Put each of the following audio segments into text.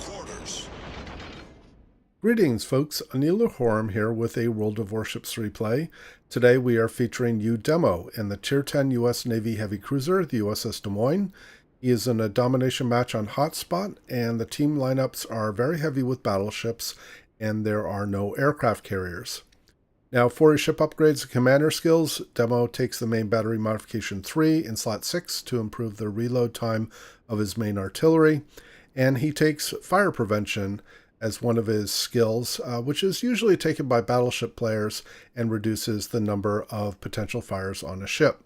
quarters. Greetings folks, Anil Horm here with a World of Warships replay. Today we are featuring uDemo in the Tier 10 U.S. Navy Heavy Cruiser, the USS Des Moines. He is in a domination match on Hotspot, and the team lineups are very heavy with battleships, and there are no aircraft carriers. Now for his ship upgrades and commander skills, Demo takes the main battery modification 3 in slot 6 to improve the reload time of his main artillery, and he takes fire prevention as one of his skills, which is usually taken by battleship players and reduces the number of potential fires on a ship.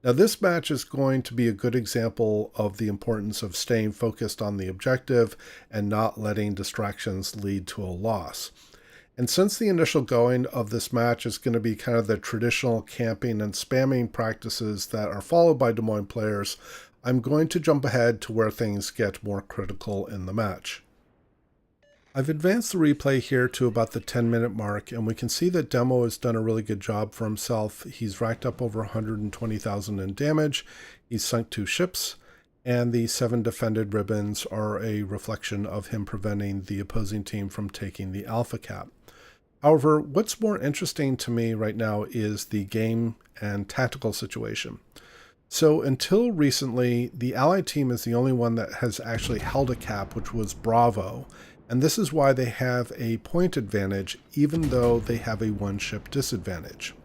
Now this match is going to be a good example of the importance of staying focused on the objective and not letting distractions lead to a loss. And since the initial going of this match is going to be kind of the traditional camping and spamming practices that are followed by Des Moines players, I'm going to jump ahead to where things get more critical in the match. I've advanced the replay here to about the 10-minute mark, and we can see that Demo has done a really good job for himself. He's racked up over 120,000 in damage, he's sunk 2 ships, and the 7 defended ribbons are a reflection of him preventing the opposing team from taking the Alpha Cap. However, what's more interesting to me right now is the game and tactical situation. So until recently, the Allied team is the only one that has actually held a cap, which was Bravo. And this is why they have a point advantage, even though they have a 1-ship disadvantage.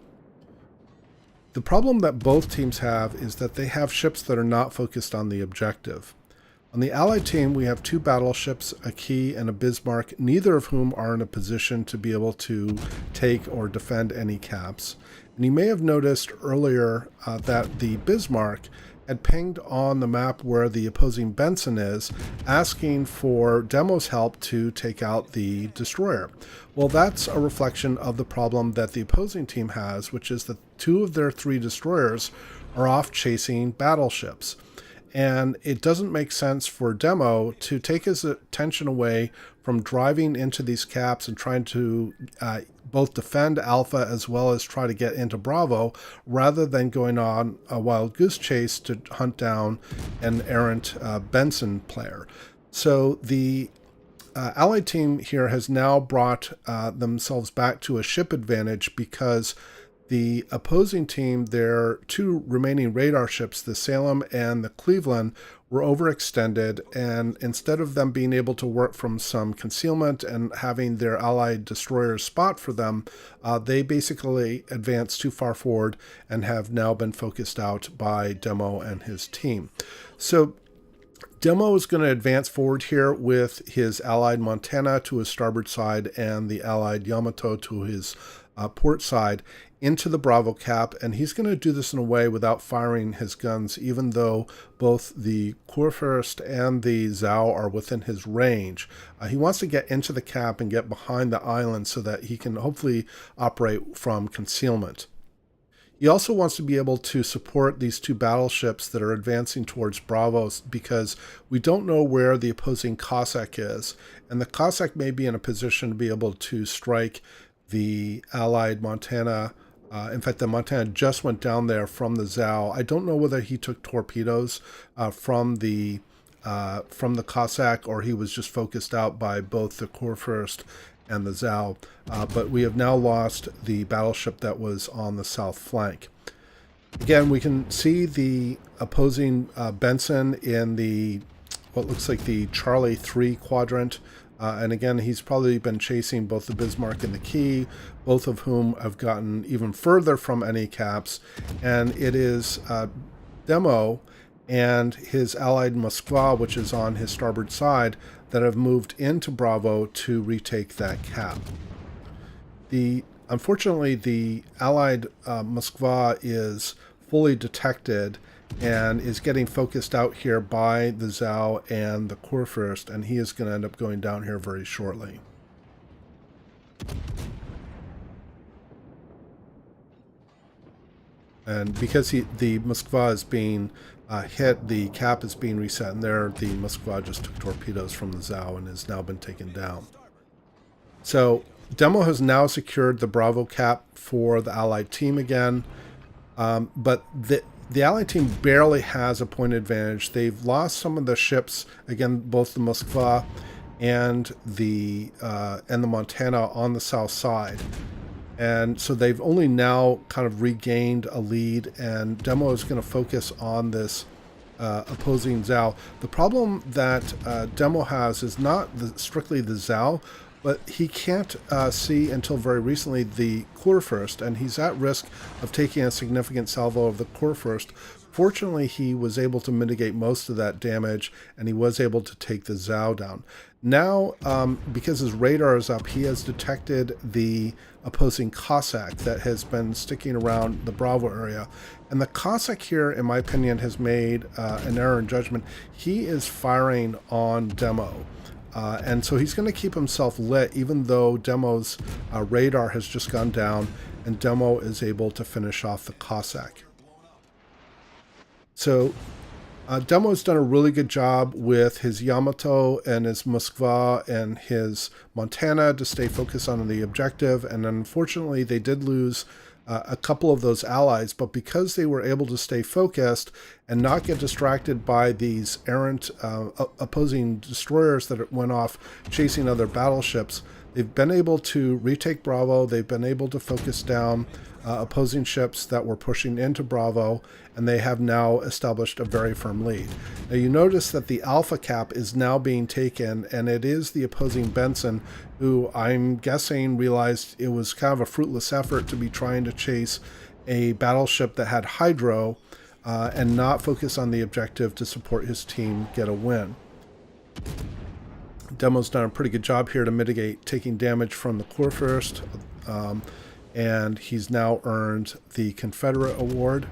The problem that both teams have is that they have ships that are not focused on the objective. On the Allied team, we have 2 battleships, a Key and a Bismarck, neither of whom are in a position to be able to take or defend any caps. And you may have noticed earlier that the Bismarck had pinged on the map where the opposing Benson is, asking for Demo's help to take out the destroyer. Well, that's a reflection of the problem that the opposing team has, which is that 2 of their 3 destroyers are off chasing battleships. And it doesn't make sense for Demo to take his attention away from driving into these caps and trying to both defend Alpha as well as try to get into Bravo, rather than going on a wild goose chase to hunt down an errant Benson player. So the Allied team here has now brought themselves back to a ship advantage because the opposing team, their 2 remaining radar ships, the Salem and the Cleveland, were overextended, and instead of them being able to work from some concealment and having their Allied destroyers spot for them, they basically advanced too far forward and have now been focused out by Demo and his team. So Demo is going to advance forward here with his Allied Montana to his starboard side and the Allied Yamato to his port side into the Bravo cap, and he's going to do this in a way without firing his guns, even though both the Kurfürst and the Zhao are within his range. He wants to get into the cap and get behind the island so that he can hopefully operate from concealment. He also wants to be able to support these 2 battleships that are advancing towards Bravo, because we don't know where the opposing Cossack is, and the Cossack may be in a position to be able to strike the Allied Montana. In fact, the Montana just went down there from the Zhao. I don't know whether he took torpedoes from the Cossack, or he was just focused out by both the Kurfürst and the Zhao. But we have now lost the battleship that was on the south flank. Again, we can see the opposing Benson in the what looks like the Charlie 3 quadrant. And again, he's probably been chasing both the Bismarck and the Key, both of whom have gotten even further from any caps. And it is Demo and his allied Moskva, which is on his starboard side, that have moved into Bravo to retake that cap. Unfortunately, the allied Moskva is fully detected and is getting focused out here by the Zhao and the Kurfürst, and he is going to end up going down here very shortly. And because the Moskva is being hit, the cap is being reset, and there the Moskva just took torpedoes from the Zhao and has now been taken down. So Demo has now secured the Bravo cap for the Allied team again, but the Allied team barely has a point advantage. They've lost some of the ships, again, both the Moskva and the Montana on the south side. And so they've only now kind of regained a lead, and Demo is going to focus on this opposing Zhao. The problem that Demo has is not strictly the Zhao, but he can't see until very recently the Kurfürst, and he's at risk of taking a significant salvo of the Kurfürst. Fortunately, he was able to mitigate most of that damage, and he was able to take the Zhao down. Now, because his radar is up, he has detected the opposing Cossack that has been sticking around the Bravo area. And the Cossack here, in my opinion, has made an error in judgment. He is firing on Demo. And so he's going to keep himself lit, even though Demo's radar has just gone down, and Demo is able to finish off the Cossack. So Demo's done a really good job with his Yamato and his Moskva and his Montana to stay focused on the objective. And unfortunately, they did lose a couple of those allies, but because they were able to stay focused and not get distracted by these errant opposing destroyers that went off chasing other battleships, they've been able to retake Bravo. They've been able to focus down opposing ships that were pushing into Bravo, and they have now established a very firm lead. Now you notice that the Alpha Cap is now being taken, and it is the opposing Benson, who I'm guessing realized it was kind of a fruitless effort to be trying to chase a battleship that had hydro and not focus on the objective to support his team get a win. Demo's done a pretty good job here to mitigate taking damage from the Kurfürst, and he's now earned the Confederate award,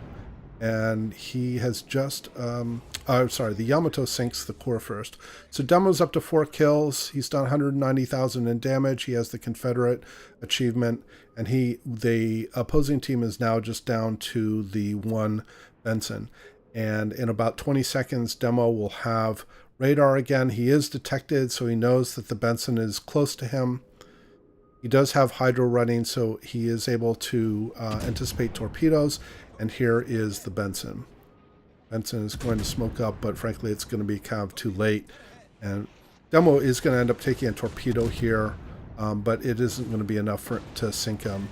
and he has just the Yamato sinks the Kurfürst. So Demo's up to 4 kills. He's done 190,000 in damage. He has the Confederate achievement, and the opposing team is now just down to the 1 Benson. And in about 20 seconds, Demo will have radar again. He is detected, so he knows that the Benson is close to him. He does have hydro running, so he is able to anticipate torpedoes. And here is the Benson. Benson is going to smoke up, but frankly, it's going to be kind of too late. And Demo is going to end up taking a torpedo here, but it isn't going to be enough to sink him.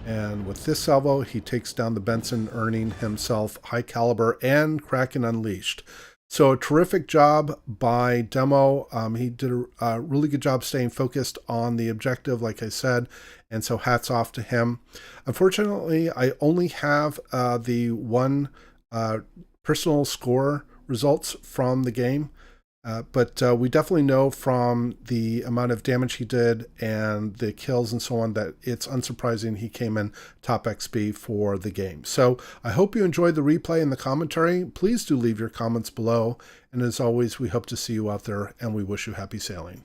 And with this salvo, he takes down the Benson, earning himself high caliber and Kraken Unleashed. So a terrific job by Demo. He did a really good job staying focused on the objective, like I said, and so hats off to him. Unfortunately, I only have the 1 personal score results from the game, but we definitely know from the amount of damage he did and the kills and so on that it's unsurprising he came in top XP for the game. So I hope you enjoyed the replay and the commentary. Please do leave your comments below. And as always, we hope to see you out there, and we wish you happy sailing.